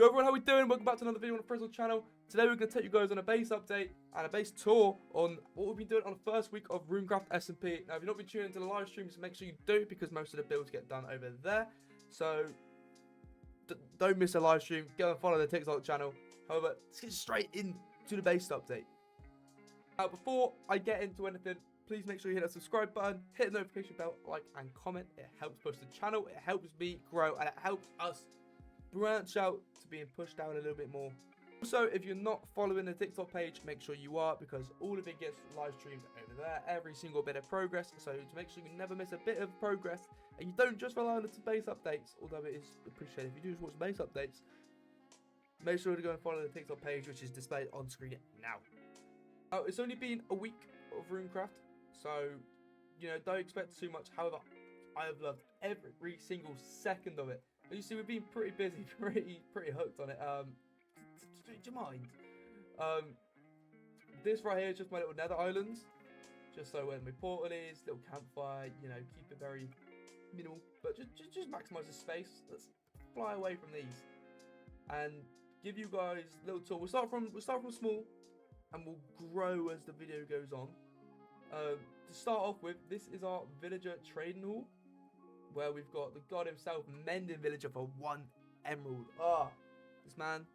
Yo everyone, how we doing? Welcome back to another video on the Frizzle channel. Today we're going to take you guys on a base update and a base tour on what we've been doing on the first week of RUNECRAFT SMP. Now if you've not been tuning into the live streams, make sure you do, because most of the builds get done over there. So don't miss a live stream. Go and follow the TikTok channel. However, let's get straight into the base update. Now before I get into anything, please make sure you hit that subscribe button, hit the notification bell, like and comment. It helps push the channel, it helps me grow, and it helps us branch out to being pushed down a little bit more. Also, if you're not following the TikTok page, make sure you are, because all of it gets live streamed over there, every single bit of progress. So to make sure you never miss a bit of progress, and you don't just rely on the base updates, although it is appreciated if you do just watch base updates, make sure to go and follow the TikTok page, which is displayed on screen now. Now it's only been a week of RUNECRAFT, so don't expect too much. However, I have loved every single second of it. As you see, we've been pretty busy, pretty hooked on it. Do you mind? This right here is just my little nether islands, just so when my portal is, little campfire, keep it very minimal, but just maximize the space. Let's fly away from these and give you guys a little tour. We'll start from small, and we'll grow as the video goes on. To start off with, this is our villager trading hall, where we've got the god himself, mending villager, for 1 emerald. This man,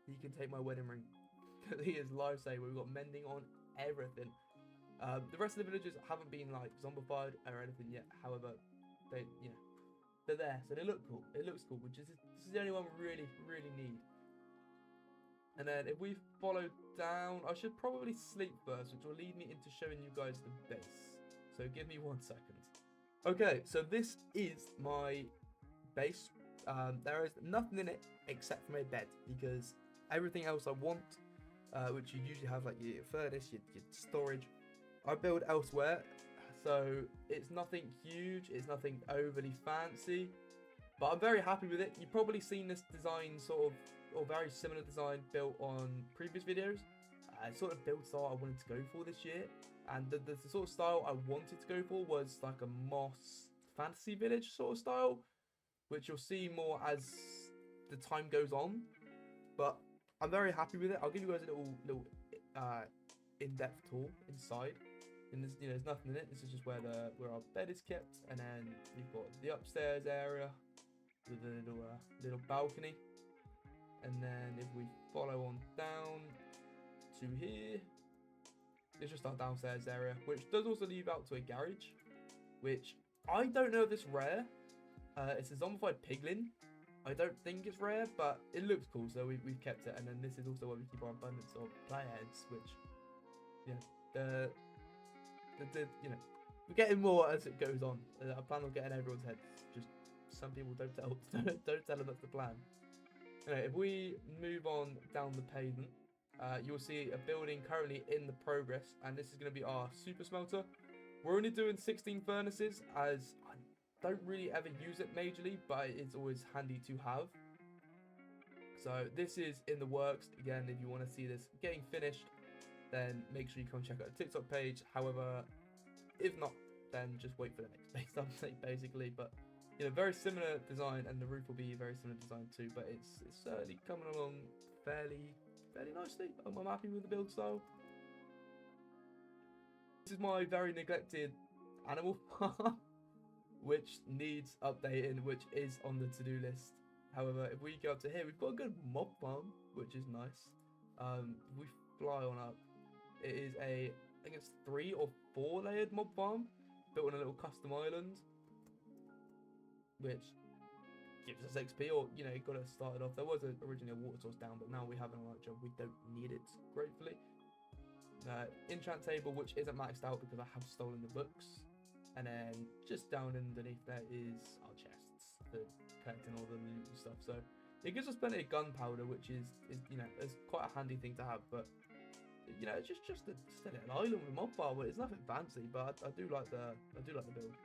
he can take my wedding ring. He is lifesaver. We've got mending on everything. The rest of the villagers haven't been like zombified or anything yet. However, they're there, so they look cool. It looks cool, which is this is the only one we really need. And then if we follow down, I should probably sleep first, which will lead me into showing you guys the base. So give me 1 second. Okay, so this is my base. There is nothing in it except for my bed, because everything else I want, which you usually have like your furnace, your storage, I build elsewhere. So it's nothing huge, it's nothing overly fancy, but I'm very happy with it. You've probably seen this design or very similar design built on previous videos. Sort of build style I wanted to go for this year. And the sort of style I wanted to go for was like a moss fantasy village sort of style, which you'll see more as the time goes on. But I'm very happy with it. I'll give you guys a little in-depth tour inside. And there's nothing in it. This is just where our bed is kept, and then you've got the upstairs area with a little balcony. And then if we follow on down to here, it's just our downstairs area, which does also lead out to a garage, which I don't know if it's rare. It's a zombified piglin. I don't think it's rare, but it looks cool, so we've kept it. And then this is also where we keep our abundance of player heads, which, we're getting more as it goes on. I plan on getting everyone's heads. Just some people don't tell them that's the plan. Anyway, if we move on down the pavement, you'll see a building currently in the progress, and this is going to be our super smelter. We're only doing 16 furnaces, as I don't really ever use it majorly, but it's always handy to have. So this is in the works. Again, if you want to see this getting finished, then make sure you come check out the TikTok page. However, if not, then just wait for the next base update, basically. But very similar design, and the roof will be a very similar design too. But it's certainly coming along fairly nicely. I'm happy with the build style. This is my very neglected animal farm, which needs updating, which is on the to-do list. However, if we go up to here, we've got a good mob farm, which is nice. If we fly on up, it is I think it's 3 or 4 layered mob farm built on a little custom island, which gives us XP, or it got us started off. There was originally a water source down, but now we have an alright job. We don't need it, gratefully. Enchant table, which isn't maxed out because I have stolen the books. And then just down underneath there is our chests for collecting all the loot and stuff. So it gives us plenty of gunpowder, which is it's quite a handy thing to have. But it's just an island with a mob farm. It's nothing fancy, but I do like the build.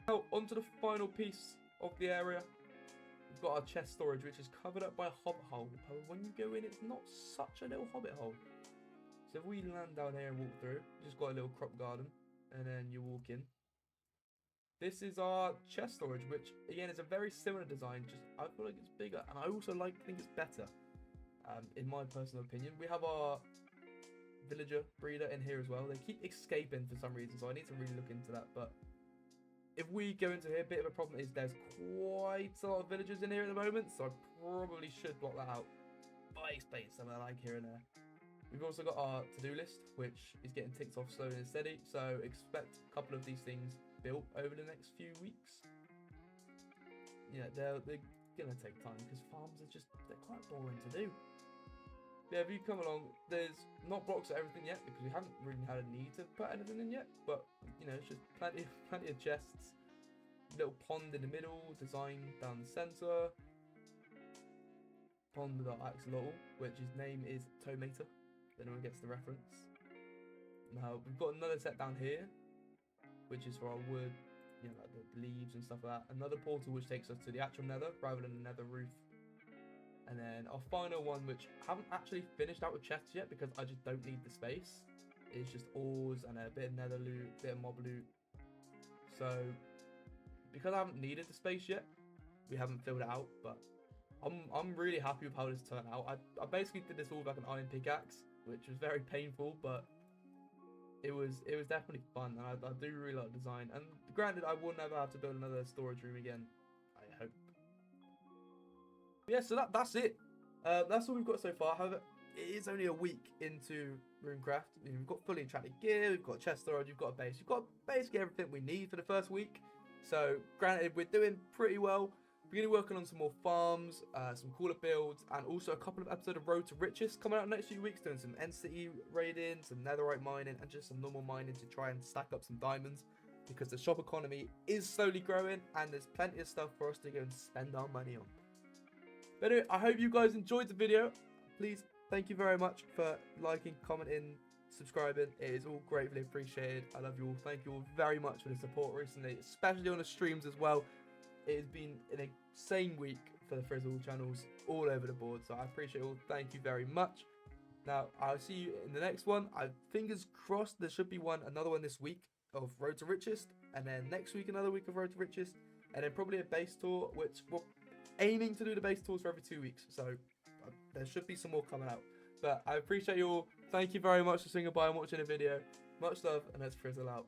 Now onto the final piece of the area. We've got our chest storage, which is covered up by a hobbit hole. However, when you go in, it's not such a little hobbit hole. So if we land down here and walk through, just got a little crop garden, and then you walk in, this is our chest storage, which again is a very similar design, just I feel like it's bigger, and I also think it's better, in my personal opinion. We have our villager breeder in here as well. They keep escaping for some reason, so I need to really look into that. But if we go into here, a bit of a problem is there's quite a lot of villagers in here at the moment, so I probably should block that out. But I space some I like here and there. We've also got our to-do list, which is getting ticked off slowly and steady, so expect a couple of these things built over the next few weeks. Yeah, they're gonna take time because farms are they're quite boring to do. Yeah, if you come along, there's not blocks of everything yet because we haven't really had a need to put anything in yet, but you know, it's just plenty of chests, little pond in the middle, design down the center, pond with our axolotl, which his name is Tomato. If anyone gets the reference. Now we've got another set down here, which is for our wood, you know, like the leaves and stuff like that. Another portal which takes us to the actual nether rather than the nether roof. And then our final one, which I haven't actually finished out with chests yet because I just don't need the space. It's just ores and a bit of nether loot, a bit of mob loot. So because I haven't needed the space yet, we haven't filled it out. But I'm really happy with how this turned out. I basically did this all with like an iron pickaxe, which was very painful, but it was definitely fun, and I do really like the design. And granted, I will never have to build another storage room again, I hope. Yeah, so that's it. That's all we've got so far. However, it is only a week into RUNECRAFT. You know, we've got fully enchanted gear, we've got chest storage, we've got a base, we've got basically everything we need for the first week. So granted, we're doing pretty well. We're going to be working on some more farms, some cooler builds, and also a couple of episodes of Road to Riches coming out next few weeks, doing some End City raiding, some netherite mining, and just some normal mining to try and stack up some diamonds, because the shop economy is slowly growing, and there's plenty of stuff for us to go and spend our money on. But anyway, I hope you guys enjoyed the video. Please, thank you very much for liking, commenting, subscribing. It is all gratefully appreciated. I love you all. Thank you all very much for the support recently, especially on the streams as well. It has been an insane week for the Frizzle channels all over the board, so I appreciate it all. Thank you very much. Now, I'll see you in the next one. Fingers crossed there should be another one this week of Road to Richest, and then next week another week of Road to Richest, and then probably a base tour, which we're aiming to do the base tours for every 2 weeks, so there should be some more coming out. But I appreciate you all. Thank you very much for swinging by and watching the video. Much love, and let's Frizzle out.